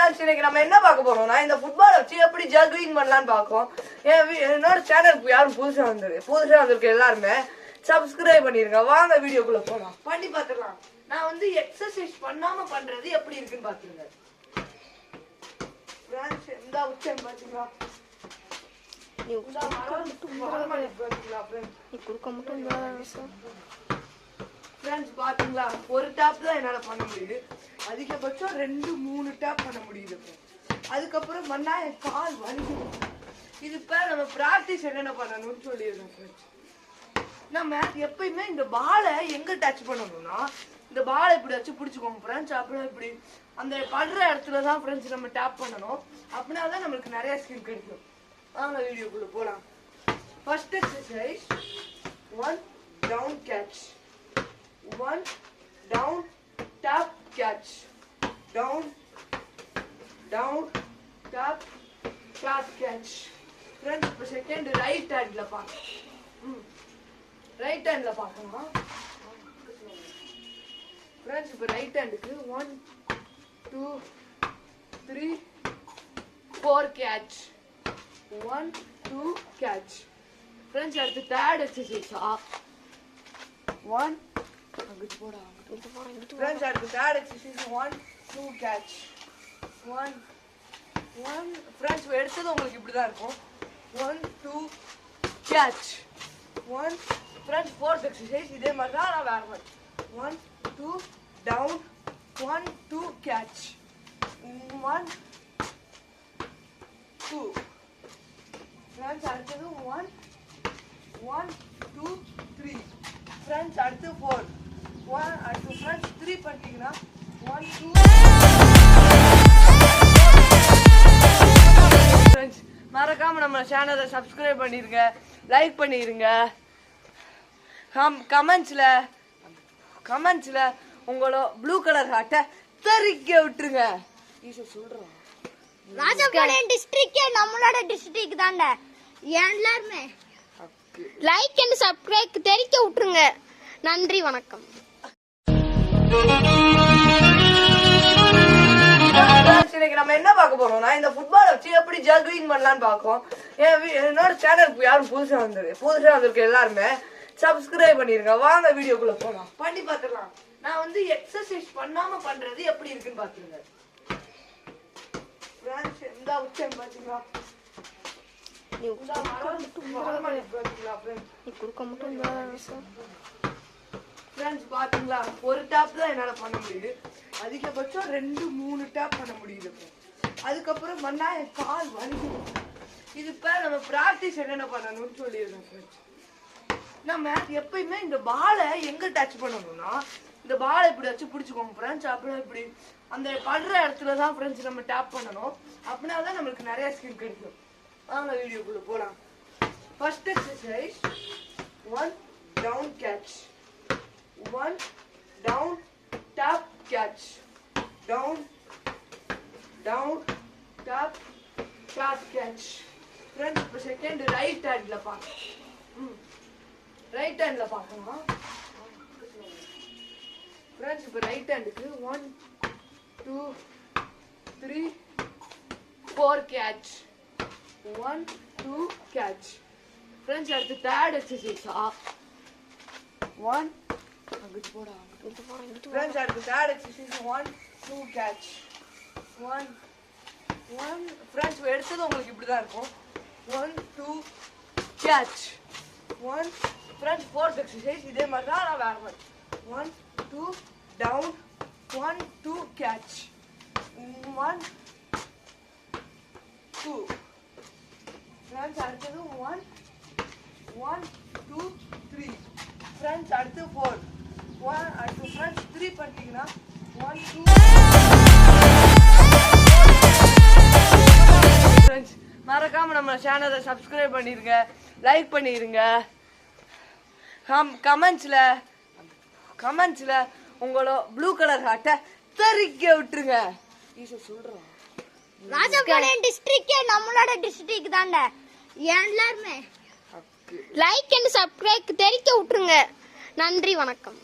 இன்னைக்கு நம்ம என்ன பார்க்க போறோம்னா இந்த ஃபுட்பால் வச்சு எப்படி ஜக்லிங் பண்ணலாம்னு பார்க்கோம். என்னோட சேனலுக்கு யாரும் புதுசா வந்திருக்கு எல்லாருமே சப்ஸ்கிரைப் பண்ணிருங்க. வாங்க வீடியோக்குள்ள போலாம், பண்ணி பார்த்துடலாம். நான் வந்து எக்ஸசைஸ் பண்ணாம பண்றது எப்படி இருக்குன்னு பாத்துருங்க. இந்த உச்சம் பாத்தீங்களா, பாத்தீங்களா? ஒரு டாப் தான் என்னால பண்ண முடியுது, அதிகபட்சம் 2-3 டாப் பண்ண முடியுது. அதுக்கப்புறம் பண்ணா என் கால் வலிக்குது. இது இப்ப நம்ம பிராக்டிஸ் என்னென்ன பண்ணணும்னு சொல்லிடுறேன். நம்ம எப்பயுமே இந்த பாலை எங்க டச் பண்ணணும்னா, இந்த பாலை இப்படி வச்சு பிடிச்சிக்கோங்க ஃப்ரெண்ட்ஸ். அப்புறம் இப்படி அந்த படுற இடத்துலதான் ஃப்ரெண்ட்ஸ் நம்ம டேப் பண்ணணும். அப்படின்னாதான் நம்மளுக்கு நிறைய ஸ்கில் கிடைக்கும். வாங்க வீடியோக்குள்ள போலாம். First exercise 1 down catch, 1 down tap catch, down tap catch. Friends இப்போ செகண்ட் ரைட் ஹேண்ட்ல பார்க்கலாம். ரைட் ஹேண்ட்ல பார்க்கலாம் ஃப்ரெண்ட்ஸ். இப்போ ரைட் ஹேண்டுக்கு 1 2 3 4 கேட்ச், 1 2 கேட்ச். ஃப்ரெண்ட்ஸ் அடுத்து தேர்ட் எக்ஸசைஸா 1 அங்கிட்டு போடா ஃப்ரெண்ட்ஸ். அடுத்து தேர்ட் எக்ஸசைஸ் 1 2 கேட்ச், 1 1 ஃப்ரெண்ட்ஸ். எடுத்தது உங்களுக்கு இப்படிதான் இருக்கும், 1 2 கேட்ச், 1 ஃப்ரெண்ட்ஸ். ஃபோர்த் எக்ஸசைஸ் இதே மாதிரி தான், நான் வேற மாதிரி 1 2 down, 1 2 catch, 1 2 ஃப்ரெண்ட்ஸ். அடுத்தது 1 1 2 3 ஃப்ரெண்ட்ஸ். அடுத்து 4 1 அடுத்து ஃப்ரெண்ட்ஸ் 3 பண்ணிட்டீங்கன்னா 1 2 ஃப்ரெண்ட்ஸ். மறக்காம நம்ம சேனலை சப்ஸ்கிரைப் பண்ணிருங்க, லைக் பண்ணிருங்க. கமெண்ட்ஸ்ல உங்களோட ப்ளூ கலர் ஹார்ட்டை தெரிக்க விட்டுருங்க. சொல்றோம் ராஜபாளையம் டிஸ்ட்ரிக்ட் நம்மளோட டிஸ்ட்ரிக்ட் தான்டா. எல்லாரும் லைக் அண்ட் சப்ஸ்கிரைப் தெரிக்க விட்டுருங்க. நன்றி, வணக்கம். இன்னைக்கு நம்ம என்ன பார்க்க போறோம்னா இந்த ஃபுட்பால் வச்சு எப்படி ஜக்லிங் பண்ணலாம்னு பார்க்கோம். என்னோட சேனலுக்கு யாரும் புதுசா வந்திருக்கு எல்லாருமே சப்ஸ்கிரைப் பண்ணிருங்க. வாங்க வீடியோக்குள்ள போலாம், பண்ணி பார்த்துடலாம். நான் வந்து எக்ஸசைஸ் பண்ணாம பண்றது எப்படி இருக்குன்னு பாத்துருங்க. இந்த உச்சம் பாத்தீங்களா, பாத்தீங்களா? ஒரு டாப் தான் என்னால பண்ண முடியுது, அதிகபட்சம் 2-3 டாப் பண்ண முடியுது. அதுக்கப்புறம் பண்ணா என் கால் வலிக்குது. இது இப்ப நம்ம பிராக்டிஸ் என்னென்ன பண்ணணும்னு சொல்லிடுறேன். நம்ம எப்பயுமே இந்த பாலை எங்க டச் பண்ணணும்னா, இந்த பாலை இப்படி வச்சு பிடிச்சிக்கோங்க ஃப்ரெண்ட்ஸ். அப்புறம் இப்படி அந்த படுற இடத்துலதான் ஃப்ரெண்ட்ஸ் நம்ம டேப் பண்ணணும். அப்படின்னாதான் நம்மளுக்கு நிறைய ஸ்கில் கிடைக்கும். வாங்க வீடியோக்குள்ள போலாம். First exercise 1 down catch, 1 down tap catch, down tap catch. Friends இப்போ செகண்ட் ரைட் ஹேண்ட்ல பார்க்கலாம். ரைட் ஹேண்ட்ல பார்க்கலாம் ஃப்ரெண்ட்ஸ். இப்போ ரைட் ஹேண்டுக்கு 1 2 3 4 கேட்ச், 1 2 கேட்ச். ஃப்ரெண்ட்ஸ் அடுத்து தேர்ட் எக்ஸசைஸா 1 அங்கிட்டு போடா ஃப்ரெண்ட்ஸ். அடுத்து தேர்ட் எக்ஸசைஸ் 1 2 கேட்ச், 1 1 ஃப்ரெண்ட்ஸ். எடுத்தது உங்களுக்கு இப்படிதான் இருக்கும், 1 2 கேட்ச், 1 ஃப்ரெண்ட்ஸ். ஃபோர்த் எக்ஸசைஸ் இதே மாதிரி தான், நான் வேற மாதிரி 1 2 down, 1 2 catch, 1 2 ஃப்ரெண்ட்ஸ். அடுத்தது 1 1 2 3 ஃப்ரெண்ட்ஸ். அடுத்து 4 1 அடுத்து ஃப்ரெண்ட்ஸ் 3 பண்ணிட்டீங்கன்னா 1 2 ஃப்ரெண்ட்ஸ். மறக்காம நம்ம சேனலை சப்ஸ்கிரைப் பண்ணிருங்க, லைக் பண்ணிருங்க. கமெண்ட்ஸ்ல உங்களோட ப்ளூ கலர் ஹார்ட்டை தெரிக்க விட்டுருங்க. சொல்றோம் ராஜபாளையம் டிஸ்ட்ரிக்ட் நம்மளோட டிஸ்ட்ரிக்ட் தான்டா. எல்லாரும் லைக் அண்ட் சப்ஸ்கிரைப் தெரிக்க விட்டுருங்க. நன்றி, வணக்கம்.